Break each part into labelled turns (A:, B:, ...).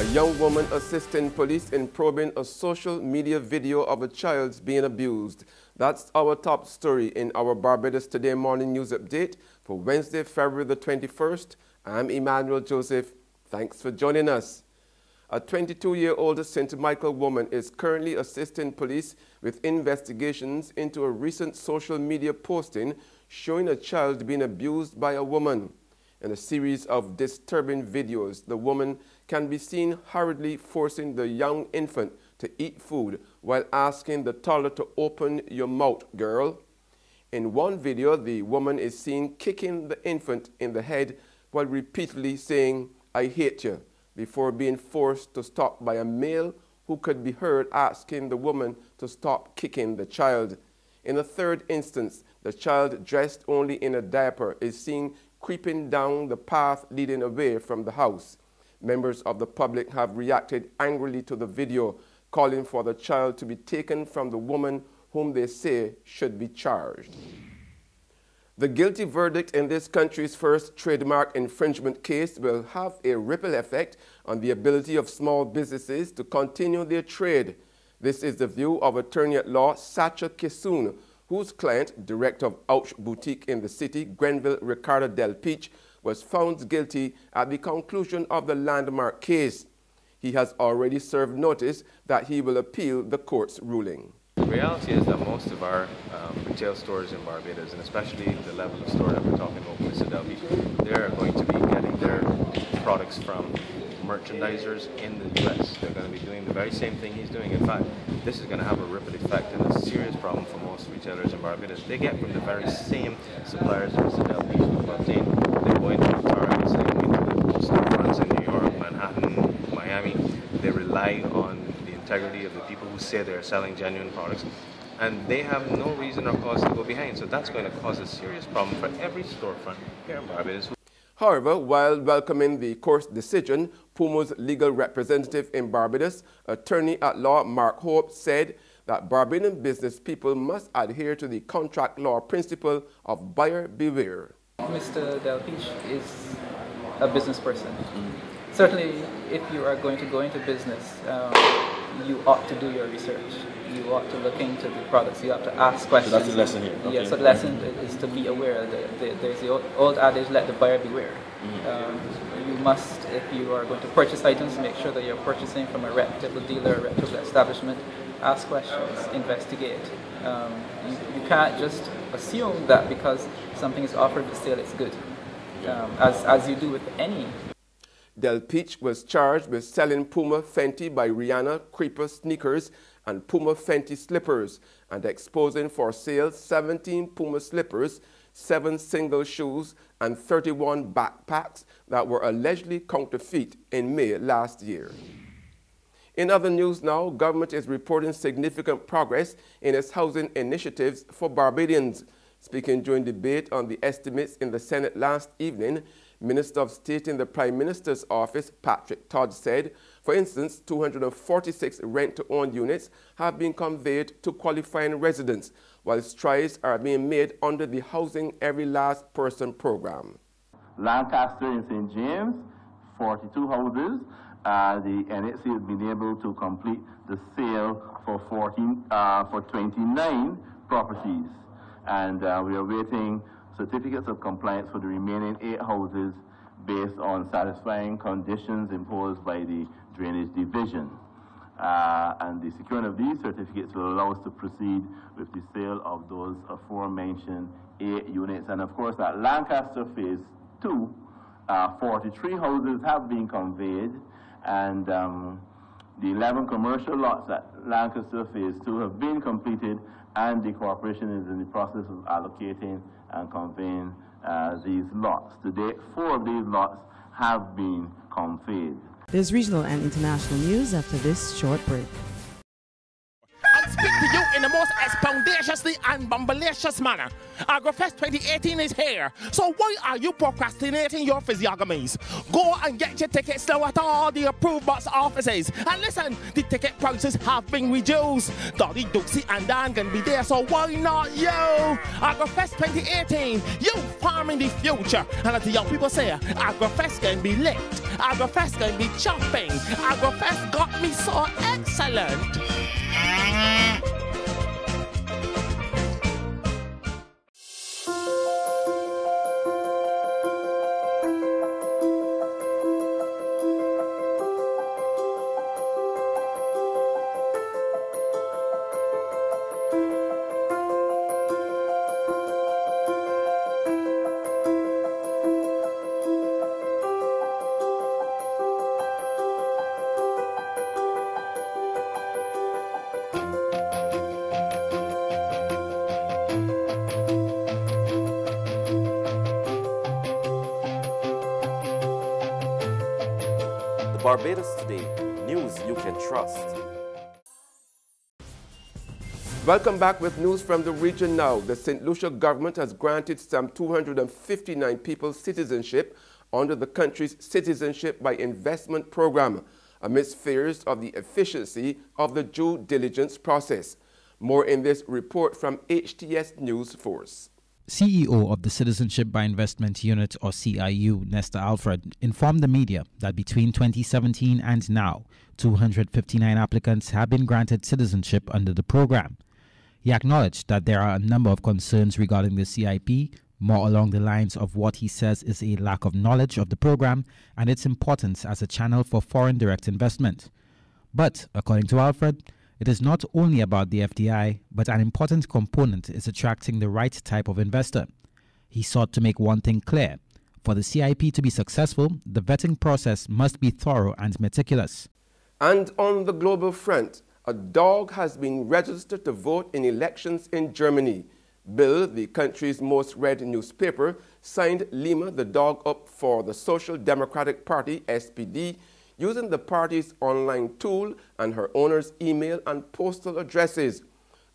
A: A young woman assisting police in probing a social media video of a child being abused. That's our top story in our Barbados Today Morning News Update for Wednesday, February the 21st. I'm Emmanuel Joseph. Thanks for joining us. A 22-year-old St. Michael woman is currently assisting police with investigations into a recent social media posting showing a child being abused by a woman. In a series of disturbing videos, the woman can be seen hurriedly forcing the young infant to eat food while asking the toddler to open your mouth, girl. In one video, the woman is seen kicking the infant in the head while repeatedly saying, "I hate you," before being forced to stop by a male who could be heard asking the woman to stop kicking the child. In a third instance, the child, dressed only in a diaper, is seen creeping down the path leading away from the house. Members of the public have reacted angrily to the video, calling for the child to be taken from the woman whom they say should be charged. The guilty verdict in this country's first trademark infringement case will have a ripple effect on the ability of small businesses to continue their trade. This is the view of attorney-at-law Sacha Kisoon, whose client, director of Ouch Boutique in the city, Grenville Ricardo Del Peach, was found guilty at the conclusion of the landmark case. He has already served notice that he will appeal the court's ruling.
B: The reality is that most of our retail stores in Barbados, and especially the level of store that we're talking about, Mr. Del Peach, they're going to be getting their products from merchandisers in the US. They're going to be doing the very same thing he's doing. In fact, this is going to have a ripple effect and a serious problem for most retailers in Barbados. They get from the very same suppliers that Mr. Del Peach will obtain. They're going to Targets, they're going to the storefronts in New York, Manhattan, Miami. They rely on the integrity of the people who say they're selling genuine products, and they have no reason or cause to go behind. So that's going to cause a serious problem for every storefront here in Barbados.
A: However, while welcoming the court's decision, Puma's legal representative in Barbados, attorney-at-law Mark Hope, said that Barbadian business people must adhere to the contract law principle of buyer beware.
C: Mr. Del Peach is a business person. Certainly, if you are going to go into business, you ought to do your research. You ought to look into the products. You have to ask questions.
D: So that's the lesson here. Okay.
C: Yeah, so the lesson is to be aware. There's the old adage, let the buyer beware. You must, if you are going to purchase items, make sure that you're purchasing from a reputable dealer, a reputable establishment. Ask questions, investigate. You can't just assume that because something is offered for sale, it's good, as you do with any.
A: Del Peach was charged with selling Puma Fenty by Rihanna Creeper sneakers and Puma Fenty slippers, and exposing for sale 17 Puma slippers, 7 single shoes, and 31 backpacks that were allegedly counterfeit in May last year. In other news now, government is reporting significant progress in its housing initiatives for Barbadians. Speaking during debate on the estimates in the Senate last evening, Minister of State in the Prime Minister's office, Patrick Todd, said, for instance, 246 rent-to-own units have been conveyed to qualifying residents, while strides are being made under the Housing Every Last Person program.
E: Lancaster in St. James, 42 houses. The NHC has been able to complete the sale for 29 properties, and we are waiting certificates of compliance for the remaining 8 houses based on satisfying conditions imposed by the Drainage Division. And the securing of these certificates will allow us to proceed with the sale of those aforementioned 8 units. And of course, at Lancaster Phase 2, 43 houses have been conveyed, and the 11 commercial lots at Lancaster Phase 2 have been completed, and the corporation is in the process of allocating and conveying these lots. To date, 4 of these lots have been conveyed.
F: There's regional and international news after this short break.
D: speak to you in the most expeditiously and bombastic manner. AgroFest 2018 is here, so why are you procrastinating your physiognomies? Go and get your tickets now at all the approved box offices. And listen, the ticket prices have been reduced. Dolly, Dooksy, and Dan can be there, so why not you? AgroFest 2018, you farming the future. And as the young people say, AgroFest can be lit. AgroFest can be chopping. AgroFest got me so excellent.
F: Barbados Today, news you can trust.
A: Welcome back with news from the region now. The St. Lucia government has granted some 259 people citizenship under the country's Citizenship by Investment program, amidst fears of the efficiency of the due diligence process. More in this report from HTS News Force.
G: CEO of the Citizenship by Investment Unit, or CIU, Nestor Alfred, informed the media that between 2017 and now, 259 applicants have been granted citizenship under the program. He acknowledged that there are a number of concerns regarding the CIP, more along the lines of what he says is a lack of knowledge of the program and its importance as a channel for foreign direct investment. But, according to Alfred, it is not only about the FDI, but an important component is attracting the right type of investor. He sought to make one thing clear. For the CIP to be successful, the vetting process must be thorough and meticulous.
A: And on the global front, a dog has been registered to vote in elections in Germany. Bill, the country's most read newspaper, signed Lima the dog up for the Social Democratic Party, SPD, using the party's online tool and her owner's email and postal addresses.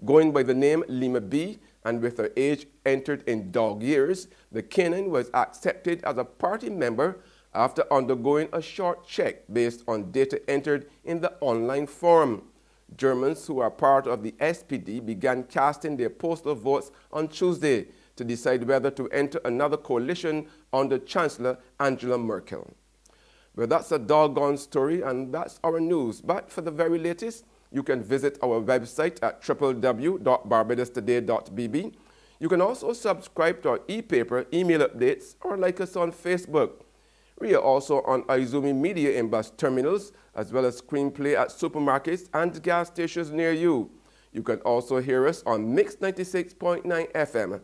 A: Going by the name Lima B, and with her age entered in dog years, the canine was accepted as a party member after undergoing a short check based on data entered in the online form. Germans who are part of the SPD began casting their postal votes on Tuesday to decide whether to enter another coalition under Chancellor Angela Merkel. Well, that's a doggone story, and that's our news. But for the very latest, you can visit our website at www.barbadostoday.bb. You can also subscribe to our e-paper, email updates, or like us on Facebook. We are also on Izumi Media in bus terminals, as well as screenplay at supermarkets and gas stations near you. You can also hear us on Mix 96.9 FM.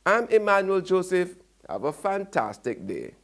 A: I'm Emmanuel Joseph. Have a fantastic day.